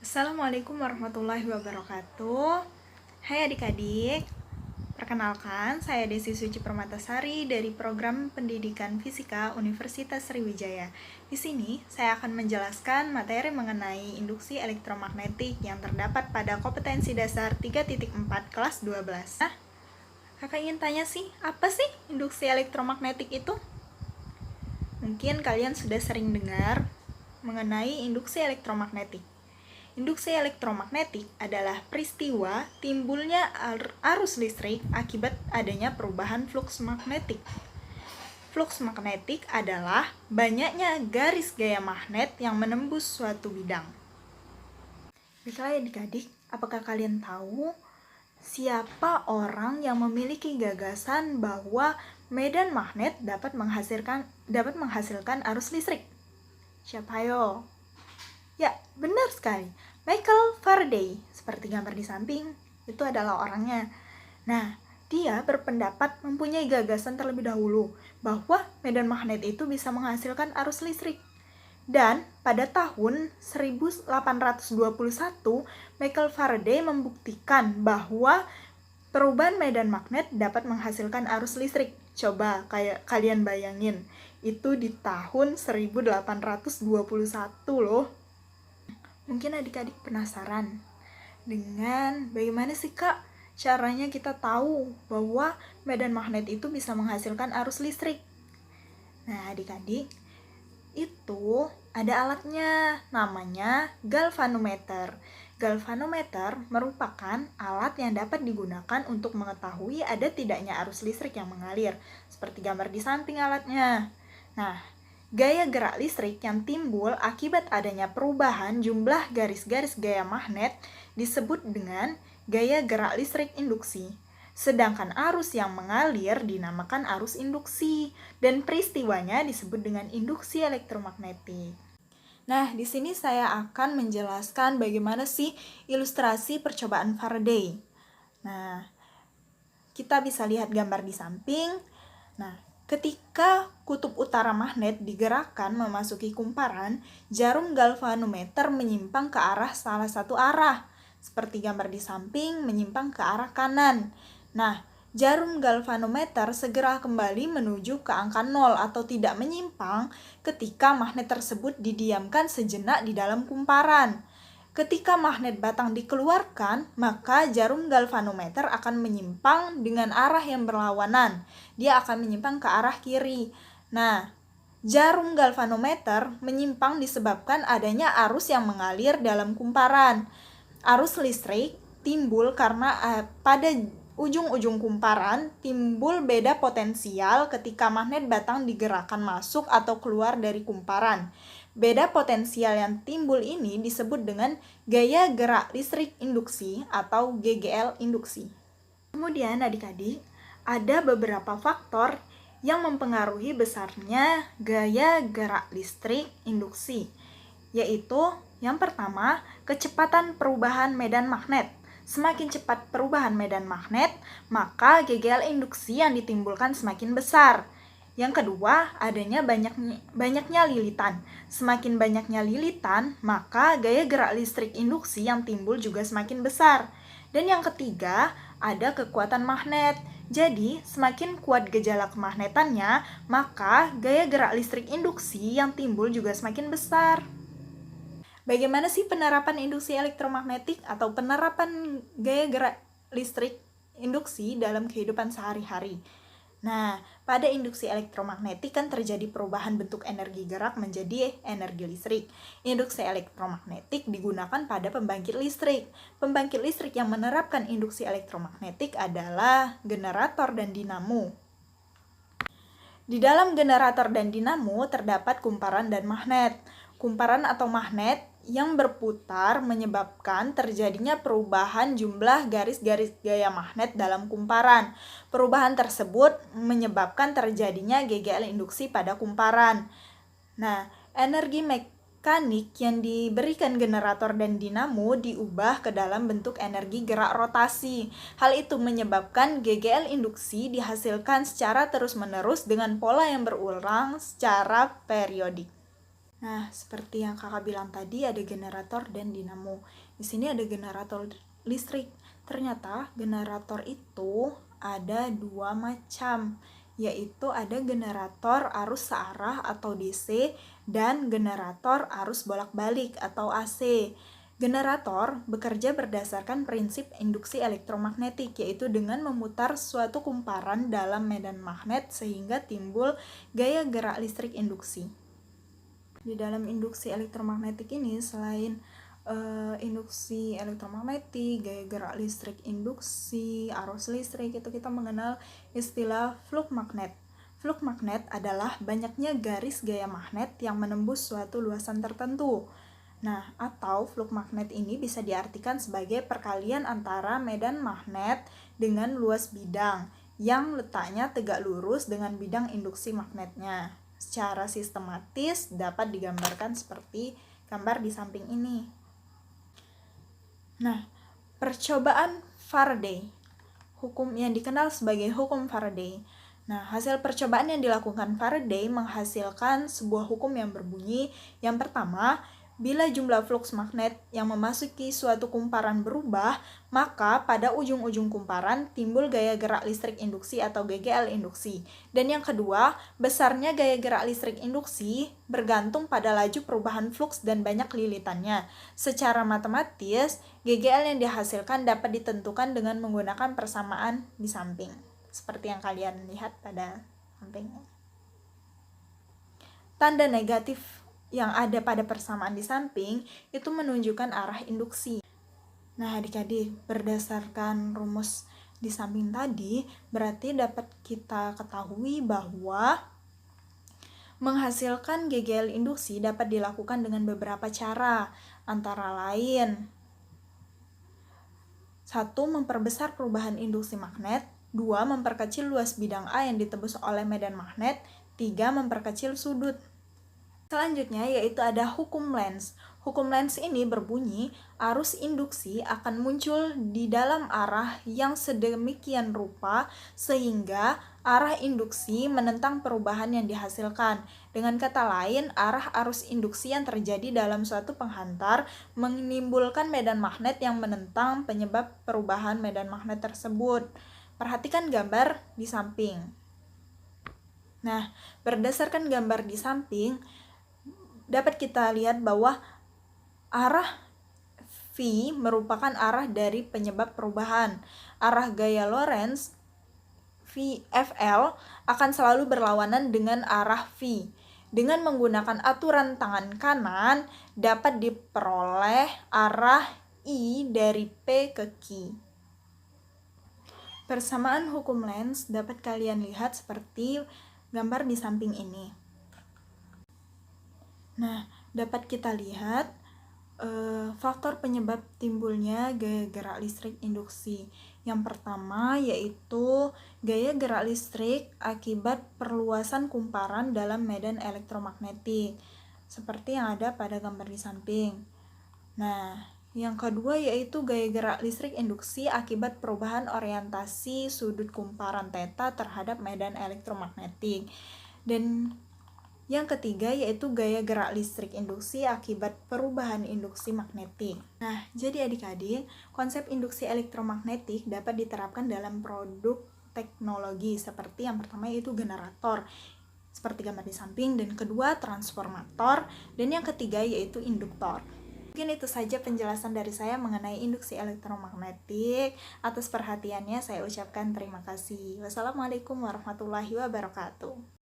Assalamualaikum warahmatullahi wabarakatuh. Hai adik-adik, perkenalkan saya Desi Suci Permatasari dari Program Pendidikan Fisika Universitas Sriwijaya. Di sini saya akan menjelaskan materi mengenai induksi elektromagnetik yang terdapat pada kompetensi dasar 3.4 kelas 12. Nah, kakak ingin tanya sih, apa sih induksi elektromagnetik itu? Mungkin kalian sudah sering dengar mengenai induksi elektromagnetik. Induksi elektromagnetik adalah peristiwa timbulnya arus listrik akibat adanya perubahan fluks magnetik. Fluks magnetik adalah banyaknya garis gaya magnet yang menembus suatu bidang. Baiklah adik-adik, apakah kalian tahu siapa orang yang memiliki gagasan bahwa medan magnet dapat menghasilkan arus listrik? Siapa yo? Ya, benar sekali. Michael Faraday, seperti gambar di samping, itu adalah orangnya. Nah, dia berpendapat mempunyai gagasan terlebih dahulu bahwa medan magnet itu bisa menghasilkan arus listrik. Dan pada tahun 1821, Michael Faraday membuktikan bahwa perubahan medan magnet dapat menghasilkan arus listrik. Coba kalian bayangin, itu di tahun 1821 loh. Mungkin adik-adik penasaran dengan bagaimana sih Kak caranya kita tahu bahwa medan magnet itu bisa menghasilkan arus listrik. Nah adik-adik, itu ada alatnya, namanya galvanometer. Galvanometer merupakan alat yang dapat digunakan untuk mengetahui ada tidaknya arus listrik yang mengalir, seperti gambar di samping alatnya. Nah, gaya gerak listrik yang timbul akibat adanya perubahan jumlah garis-garis gaya magnet disebut dengan gaya gerak listrik induksi. Sedangkan arus yang mengalir dinamakan arus induksi dan peristiwanya disebut dengan induksi elektromagnetik. Nah, di sini saya akan menjelaskan bagaimana sih ilustrasi percobaan Faraday. Nah, kita bisa lihat gambar di samping. Nah, ketika kutub utara magnet digerakkan memasuki kumparan, jarum galvanometer menyimpang ke arah salah satu arah. Seperti gambar di samping menyimpang ke arah kanan. Nah, jarum galvanometer segera kembali menuju ke angka 0 atau tidak menyimpang ketika magnet tersebut didiamkan sejenak di dalam kumparan. Ketika magnet batang dikeluarkan, maka jarum galvanometer akan menyimpang dengan arah yang berlawanan. Dia akan menyimpang ke arah kiri. Nah, jarum galvanometer menyimpang disebabkan adanya arus yang mengalir dalam kumparan. Arus listrik timbul karena pada ujung-ujung kumparan timbul beda potensial ketika magnet batang digerakkan masuk atau keluar dari kumparan. Beda potensial yang timbul ini disebut dengan gaya gerak listrik induksi atau GGL induksi. Kemudian adik-adik, ada beberapa faktor yang mempengaruhi besarnya gaya gerak listrik induksi, yaitu yang pertama, kecepatan perubahan medan magnet. Semakin cepat perubahan medan magnet, maka GGL induksi yang ditimbulkan semakin besar. Yang kedua, adanya banyaknya lilitan. Semakin banyaknya lilitan, maka gaya gerak listrik induksi yang timbul juga semakin besar. Dan yang ketiga, ada kekuatan magnet. Jadi, semakin kuat gejala kemagnetannya, maka gaya gerak listrik induksi yang timbul juga semakin besar. Bagaimana sih penerapan induksi elektromagnetik atau penerapan gaya gerak listrik induksi dalam kehidupan sehari-hari? Nah, pada induksi elektromagnetik kan terjadi perubahan bentuk energi gerak menjadi energi listrik. Induksi elektromagnetik digunakan pada pembangkit listrik. Pembangkit listrik yang menerapkan induksi elektromagnetik adalah generator dan dinamo. Di dalam generator dan dinamo terdapat kumparan dan magnet. Kumparan atau magnet yang berputar menyebabkan terjadinya perubahan jumlah garis-garis gaya magnet dalam kumparan. Perubahan tersebut menyebabkan terjadinya GGL induksi pada kumparan. Nah, energi mekanik yang diberikan generator dan dinamo diubah ke dalam bentuk energi gerak rotasi. Hal itu menyebabkan GGL induksi dihasilkan secara terus-menerus dengan pola yang berulang secara periodik. Nah, seperti yang kakak bilang tadi, ada generator dan dinamo. Di sini ada generator listrik. Ternyata generator itu ada dua macam, yaitu ada generator arus searah atau DC dan generator arus bolak-balik atau AC. Generator bekerja berdasarkan prinsip induksi elektromagnetik, yaitu dengan memutar suatu kumparan dalam medan magnet sehingga timbul gaya gerak listrik induksi. Di dalam induksi elektromagnetik ini, selain induksi elektromagnetik, gaya gerak listrik induksi, arus listrik, itu kita mengenal istilah flux magnet. Flux magnet adalah banyaknya garis gaya magnet yang menembus suatu luasan tertentu. Nah, atau flux magnet ini bisa diartikan sebagai perkalian antara medan magnet dengan luas bidang yang letaknya tegak lurus dengan bidang induksi magnetnya. Secara sistematis dapat digambarkan seperti gambar di samping ini. Nah, percobaan Faraday, hukum yang dikenal sebagai hukum Faraday. Nah, hasil percobaan yang dilakukan Faraday menghasilkan sebuah hukum yang berbunyi, yang pertama, bila jumlah flux magnet yang memasuki suatu kumparan berubah, maka pada ujung-ujung kumparan timbul gaya gerak listrik induksi atau GGL induksi. Dan yang kedua, besarnya gaya gerak listrik induksi bergantung pada laju perubahan flux dan banyak lilitannya. Secara matematis, GGL yang dihasilkan dapat ditentukan dengan menggunakan persamaan di samping, seperti yang kalian lihat pada sampingnya. Tanda negatif yang ada pada persamaan di samping itu menunjukkan arah induksi. Nah, adik-adik, berdasarkan rumus di samping tadi, berarti dapat kita ketahui bahwa menghasilkan GGL induksi dapat dilakukan dengan beberapa cara, antara lain 1. Memperbesar perubahan induksi magnet. 2. Memperkecil luas bidang A yang ditembus oleh medan magnet. 3. Memperkecil sudut. Selanjutnya yaitu ada hukum Lenz. Hukum Lenz ini berbunyi, arus induksi akan muncul di dalam arah yang sedemikian rupa sehingga arah induksi menentang perubahan yang dihasilkan. Dengan kata lain, arah arus induksi yang terjadi dalam suatu penghantar menimbulkan medan magnet yang menentang penyebab perubahan medan magnet tersebut. Perhatikan gambar di samping. Nah, berdasarkan gambar di samping, dapat kita lihat bahwa arah V merupakan arah dari penyebab perubahan. Arah gaya Lorentz VFL akan selalu berlawanan dengan arah V. Dengan menggunakan aturan tangan kanan, dapat diperoleh arah I dari P ke Q. Persamaan hukum Lenz dapat kalian lihat seperti gambar di samping ini. Nah, dapat kita lihat faktor penyebab timbulnya gaya gerak listrik induksi. Yang pertama yaitu gaya gerak listrik akibat perluasan kumparan dalam medan elektromagnetik, seperti yang ada pada gambar di samping. Nah, yang kedua yaitu gaya gerak listrik induksi akibat perubahan orientasi sudut kumparan θ terhadap medan elektromagnetik. Dan yang ketiga yaitu gaya gerak listrik induksi akibat perubahan induksi magnetik. Nah, jadi adik-adik, konsep induksi elektromagnetik dapat diterapkan dalam produk teknologi seperti yang pertama yaitu generator, seperti gambar di samping, dan kedua transformator, dan yang ketiga yaitu induktor. Mungkin itu saja penjelasan dari saya mengenai induksi elektromagnetik. Atas perhatiannya saya ucapkan terima kasih. Wassalamualaikum warahmatullahi wabarakatuh.